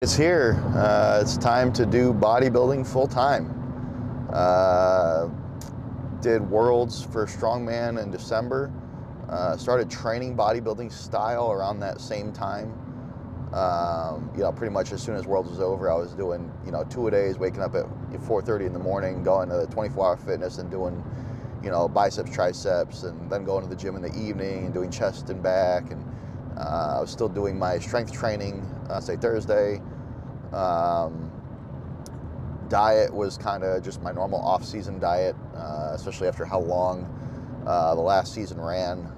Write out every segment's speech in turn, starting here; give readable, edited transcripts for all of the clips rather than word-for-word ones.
It's here. It's time to do bodybuilding full time. Did Worlds for Strongman in December. Started training bodybuilding style around that same time. Pretty much as soon as Worlds was over, I was doing, 2-a-days, waking up at 4:30 in the morning, going to the 24-hour fitness and doing, biceps, triceps, and then going to the gym in the evening and doing chest and back. And I was still doing my strength training, say Thursday. Diet was kind of just my normal off-season diet, especially after how long the last season ran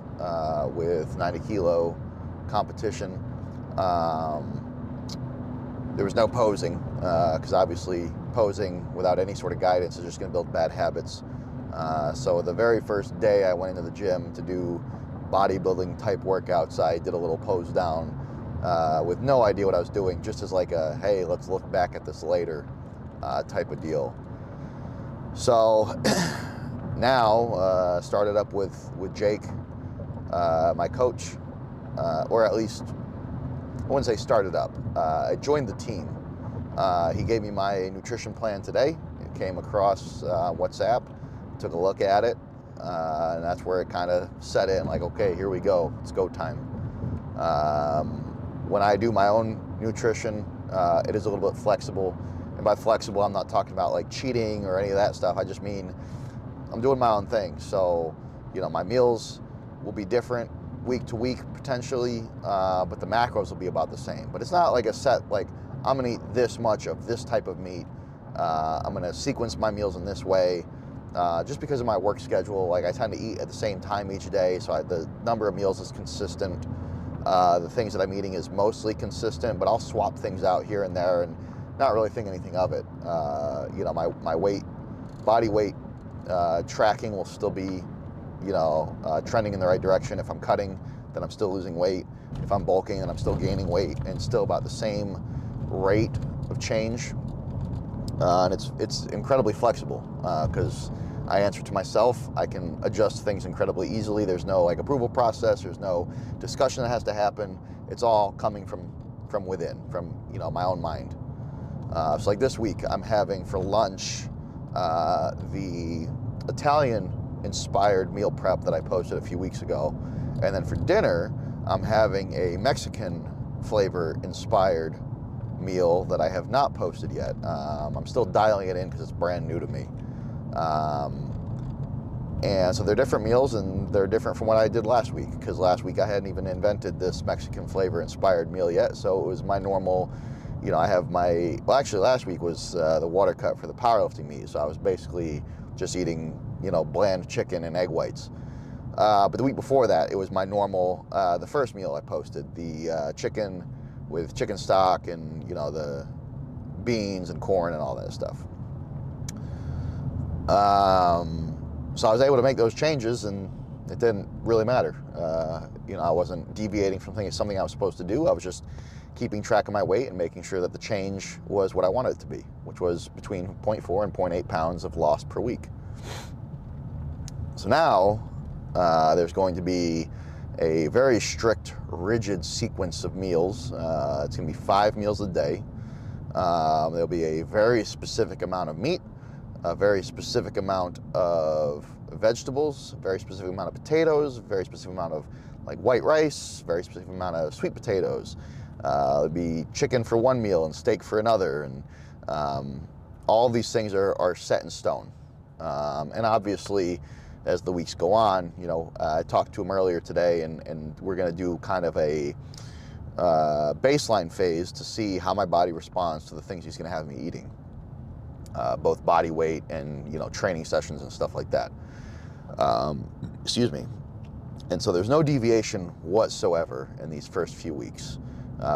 with 90 kilo competition. There was no posing, because obviously posing without any sort of guidance is just going to build bad habits. So the very first day I went into the gym to do bodybuilding type workouts, I did a little pose down with no idea what I was doing, just as like a, hey, let's look back at this later type of deal. So now started up with Jake, my coach, or at least, I wouldn't say started up. I joined the team. He gave me my nutrition plan today. It came across WhatsApp, took a look at it, and that's where it kind of set in, like, okay, here we go, it's go time. When I do my own nutrition, it is a little bit flexible. And by flexible, I'm not talking about like cheating or any of that stuff. I just mean I'm doing my own thing. So, my meals will be different week to week potentially, but the macros will be about the same. But it's not like a set, like I'm gonna eat this much of this type of meat. I'm gonna sequence my meals in this way. Just because of my work schedule, like I tend to eat at the same time each day, so the number of meals is consistent. The things that I'm eating is mostly consistent, but I'll swap things out here and there and not really think anything of it. My weight, body weight tracking will still be, trending in the right direction. If I'm cutting, then I'm still losing weight. If I'm bulking, then I'm still gaining weight, and still about the same rate of change. And it's incredibly flexible because I answer to myself. I can adjust things incredibly easily. There's no like approval process. There's no discussion that has to happen. It's all coming from within, from my own mind. So like this week, I'm having for lunch the Italian-inspired meal prep that I posted a few weeks ago, and then for dinner, I'm having a Mexican flavor-inspired meal that I have not posted yet. I'm still dialing it in because it's brand new to me. And so they're different meals, and they're different from what I did last week, because last week I hadn't even invented this Mexican flavor inspired meal yet. So it was my normal, I have actually last week was the water cut for the powerlifting meet. So I was basically just eating, bland chicken and egg whites. But the week before that, it was my normal, the first meal I posted, the chicken with chicken stock and, the beans and corn and all that stuff. So I was able to make those changes, and it didn't really matter. I wasn't deviating from something I was supposed to do. I was just keeping track of my weight and making sure that the change was what I wanted it to be, which was between 0.4 and 0.8 pounds of loss per week. So now there's going to be a very strict, rigid sequence of meals. It's going to be 5 meals a day. There'll be a very specific amount of meat, a very specific amount of vegetables, a very specific amount of potatoes, a very specific amount of like white rice, very specific amount of sweet potatoes. There'll be chicken for one meal and steak for another, and all of these things are set in stone. And obviously, as the weeks go on, I talked to him earlier today, and we're going to do kind of a baseline phase to see how my body responds to the things he's going to have me eating, both body weight and training sessions and stuff like that. Excuse me. And so there's no deviation whatsoever in these first few weeks,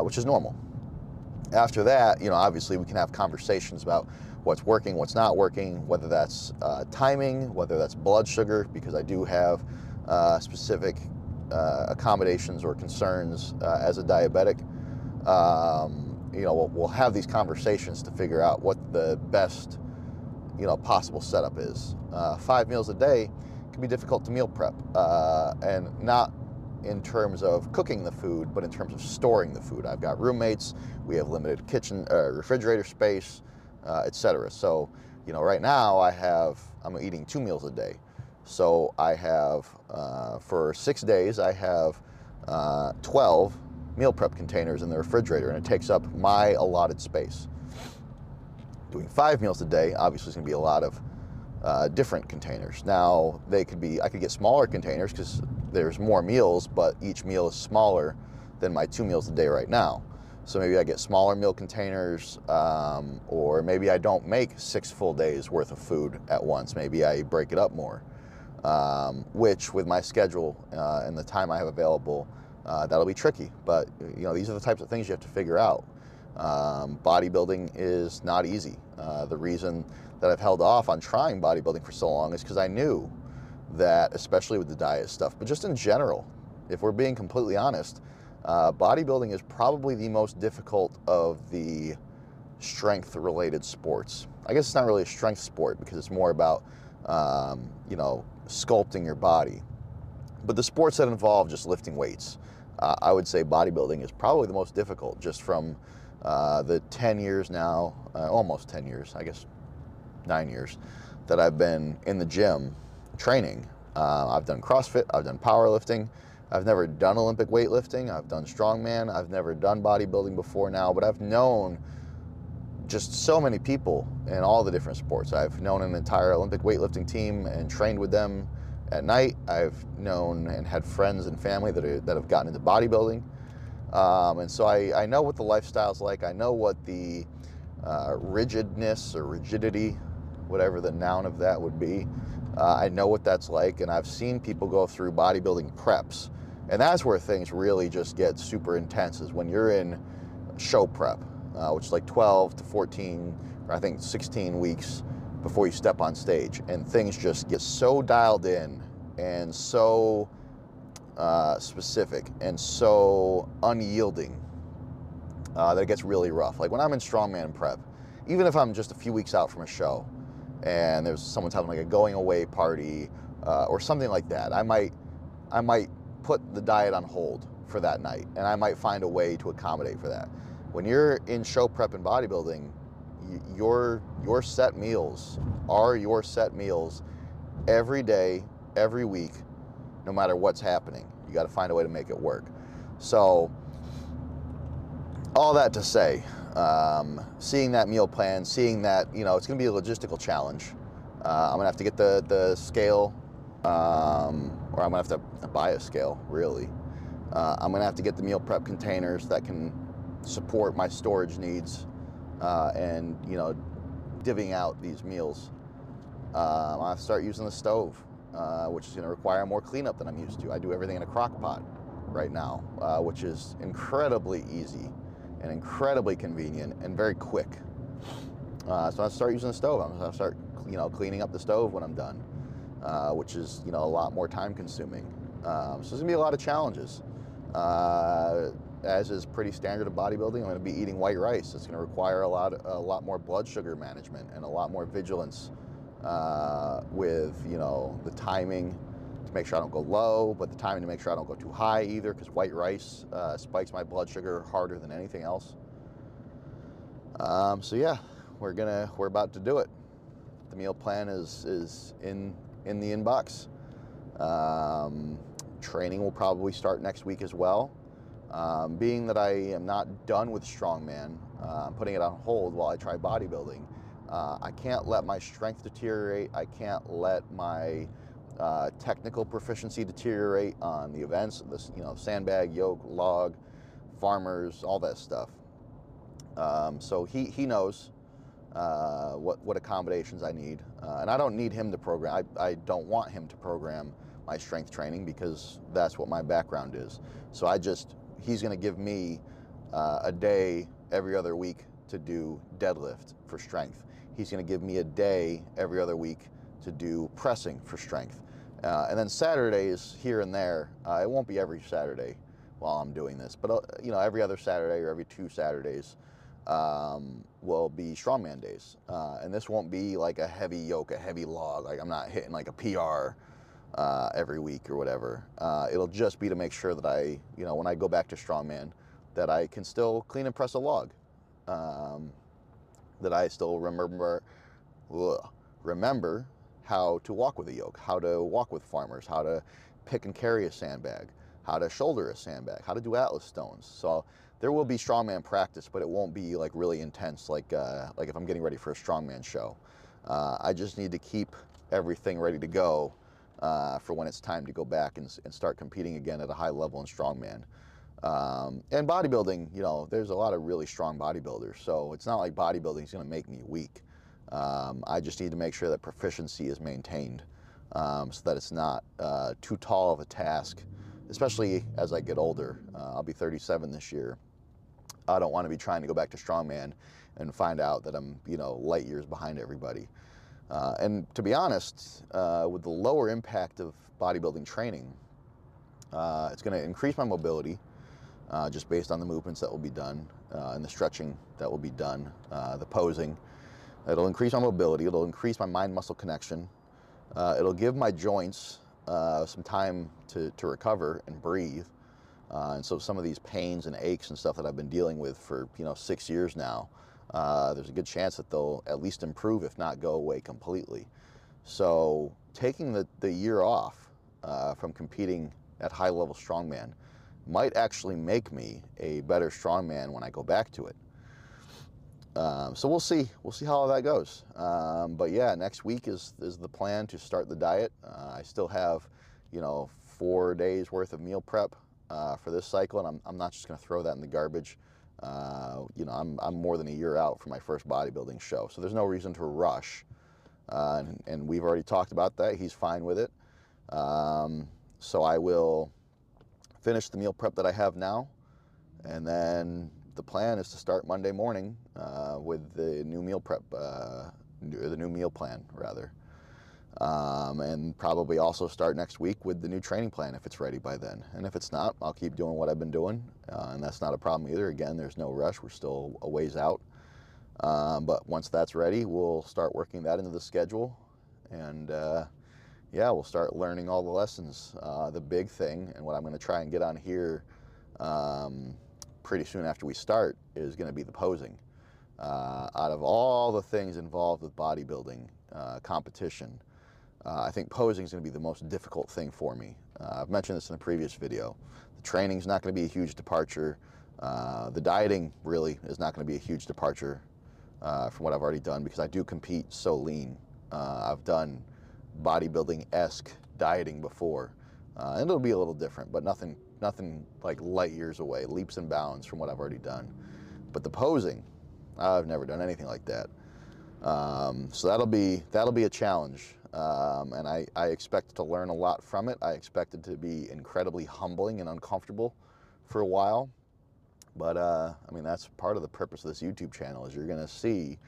which is normal. After that, obviously we can have conversations about what's working, what's not working, whether that's timing, whether that's blood sugar, because I do have specific accommodations or concerns as a diabetic. We'll have these conversations to figure out what the best, possible setup is. 5 meals a day can be difficult to meal prep, and not in terms of cooking the food, but in terms of storing the food. I've got roommates, we have limited kitchen, refrigerator space, etc. So, you know, right now I'm eating 2 meals a day. So I have, for 6 days, I have 12 meal prep containers in the refrigerator, and it takes up my allotted space. Doing 5 meals a day, obviously, is going to be a lot of different containers. Now, I could get smaller containers because there's more meals, but each meal is smaller than my 2 meals a day right now. So maybe I get smaller meal containers, or maybe I don't make 6 full days worth of food at once. Maybe I break it up more, which with my schedule and the time I have available, that'll be tricky. But you know, these are the types of things you have to figure out. Bodybuilding is not easy. The reason that I've held off on trying bodybuilding for so long is because I knew that, especially with the diet stuff, but just in general, if we're being completely honest, bodybuilding is probably the most difficult of the strength-related sports. I guess it's not really a strength sport because it's more about, you know, sculpting your body. But the sports that involve just lifting weights, I would say bodybuilding is probably the most difficult, just from the 10 years now, almost 10 years, I guess 9 years, that I've been in the gym training. I've done CrossFit, I've done powerlifting, I've never done Olympic weightlifting, I've done strongman, I've never done bodybuilding before now, but I've known just so many people in all the different sports. I've known an entire Olympic weightlifting team and trained with them at night. I've known and had friends and family that have gotten into bodybuilding. And so I know what the lifestyle's like. I know what the rigidness or rigidity, whatever the noun of that would be, I know what that's like, and I've seen people go through bodybuilding preps. And that's where things really just get super intense, is when you're in show prep, which is like 12 to 14, or I think 16 weeks before you step on stage. And things just get so dialed in and so specific and so unyielding that it gets really rough. Like when I'm in strongman prep, even if I'm just a few weeks out from a show and there's someone's having like a going away party or something like that, I might put the diet on hold for that night, and I might find a way to accommodate for that. When you're in show prep and bodybuilding, your set meals are your set meals every day, every week, no matter what's happening. You got to find a way to make it work. So all that to say, seeing that meal plan, seeing that, you know, it's going to be a logistical challenge. I'm going to have to get the scale, or I'm going to have to buy a scale, really. I'm going to have to get the meal prep containers that can support my storage needs, and, you know, divvying out these meals. I'll have to start using the stove, which is going to require more cleanup than I'm used to. I do everything in a crock pot right now, which is incredibly easy and incredibly convenient and very quick. So I'll start using the stove. I'll start, you know, cleaning up the stove when I'm done, which is, you know, a lot more time consuming. So there's gonna be a lot of challenges. As is pretty standard of bodybuilding, I'm going to be eating white rice. It's going to require a lot more blood sugar management and a lot more vigilance with, you know, the timing to make sure I don't go low, but the timing to make sure I don't go too high either, because white rice spikes my blood sugar harder than anything else. So yeah, we're about to do it. The meal plan is in the inbox. Training will probably start next week as well. Being that I am not done with strongman, I'm putting it on hold while I try bodybuilding. I can't let my strength deteriorate. I can't let my technical proficiency deteriorate on the events, this, you know, sandbag, yoke, log, farmers, all that stuff. So he knows what accommodations I need, and I don't need him to program. I don't want him to program my strength training because that's what my background is. So he's going to give me a day every other week to do deadlift for strength. He's going to give me a day every other week to do pressing for strength. And then Saturdays here and there, it won't be every Saturday while I'm doing this, but you know, every other Saturday or every 2 Saturdays will be strongman days. And this won't be like a heavy yoke, a heavy log. Like I'm not hitting like a PR every week or whatever. It'll just be to make sure that I, when I go back to strongman, that I can still clean and press a log, that I still remember how to walk with a yoke, how to walk with farmers, how to pick and carry a sandbag, how to shoulder a sandbag, how to do Atlas stones. So there will be strongman practice, but it won't be like really intense, like if I'm getting ready for a strongman show. I just need to keep everything ready to go for when it's time to go back and start competing again at a high level in strongman. And bodybuilding, there's a lot of really strong bodybuilders, so it's not like bodybuilding is going to make me weak. I just need to make sure that proficiency is maintained, so that it's not too tall of a task, especially as I get older. I'll be 37 this year. I don't want to be trying to go back to strongman and find out that I'm, light years behind everybody. And to be honest, with the lower impact of bodybuilding training, it's going to increase my mobility, just based on the movements that will be done, and the stretching that will be done, the posing. It'll increase my mobility, it'll increase my mind-muscle connection, it'll give my joints some time to recover and breathe. And so some of these pains and aches and stuff that I've been dealing with for 6 years now, there's a good chance that they'll at least improve, if not go away completely. So taking the year off from competing at high-level strongman might actually make me a better strongman when I go back to it. So we'll see how all that goes. But yeah, next week is the plan to start the diet. I still have 4 days worth of meal prep for this cycle, and I'm not just going to throw that in the garbage. I'm more than a year out from my first bodybuilding show, so there's no reason to rush. And we've already talked about that. He's fine with it. So I will finish the meal prep that I have now, and then the plan is to start Monday morning with the new meal prep, the new meal plan rather, and probably also start next week with the new training plan if it's ready by then. And if it's not, I'll keep doing what I've been doing, and that's not a problem either. Again, there's no rush. We're still a ways out, but once that's ready, we'll start working that into the schedule, and yeah, we'll start learning all the lessons. The big thing, and what I'm going to try and get on here pretty soon after we start, is going to be the posing. Out of all the things involved with bodybuilding competition, I think posing is going to be the most difficult thing for me. I've mentioned this in a previous video. The training's not going to be a huge departure. The dieting really is not going to be a huge departure from what I've already done, because I do compete so lean. I've done bodybuilding-esque dieting before, and it'll be a little different, but nothing like light years away, leaps and bounds from what I've already done. But the posing, I've never done anything like that. So that'll be a challenge, and I expect to learn a lot from it. I expect it to be incredibly humbling and uncomfortable for a while, but I mean, that's part of the purpose of this YouTube channel, is you're going to see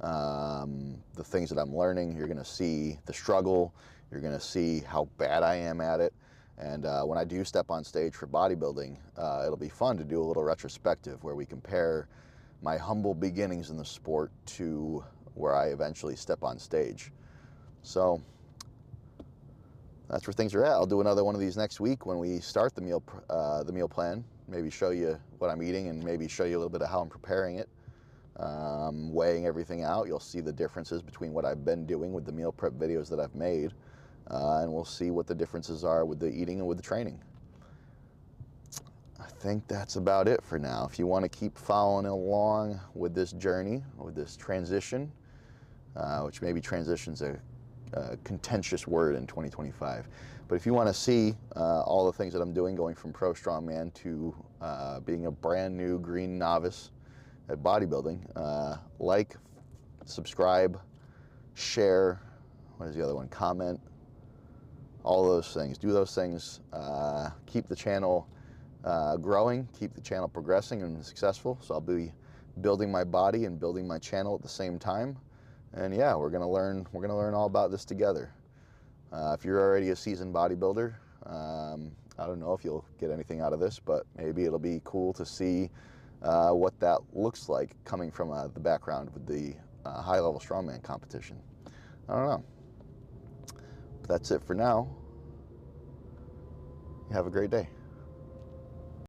the things that I'm learning. You're going to see the struggle. You're going to see how bad I am at it. And when I do step on stage for bodybuilding, it'll be fun to do a little retrospective where we compare my humble beginnings in the sport to where I eventually step on stage. So that's where things are at. I'll do another one of these next week when we start the meal plan. Maybe show you what I'm eating, and maybe show you a little bit of how I'm preparing it. Weighing everything out, you'll see the differences between what I've been doing with the meal prep videos that I've made, and we'll see what the differences are with the eating and with the training. I think that's about it for now. If you want to keep following along with this journey, with this transition, which maybe transition's a contentious word in 2025, but if you want to see all the things that I'm doing, going from pro strongman to being a brand new green novice at bodybuilding, like, subscribe, share, what is the other one, comment, all those things. Do those things. Keep the channel growing, keep the channel progressing and successful. So I'll be building my body and building my channel at the same time. And yeah, we're gonna learn all about this together. If you're already a seasoned bodybuilder, I don't know if you'll get anything out of this, but maybe it'll be cool to see what that looks like coming from the background with the high-level strongman competition. I don't know. But that's it for now. You have a great day.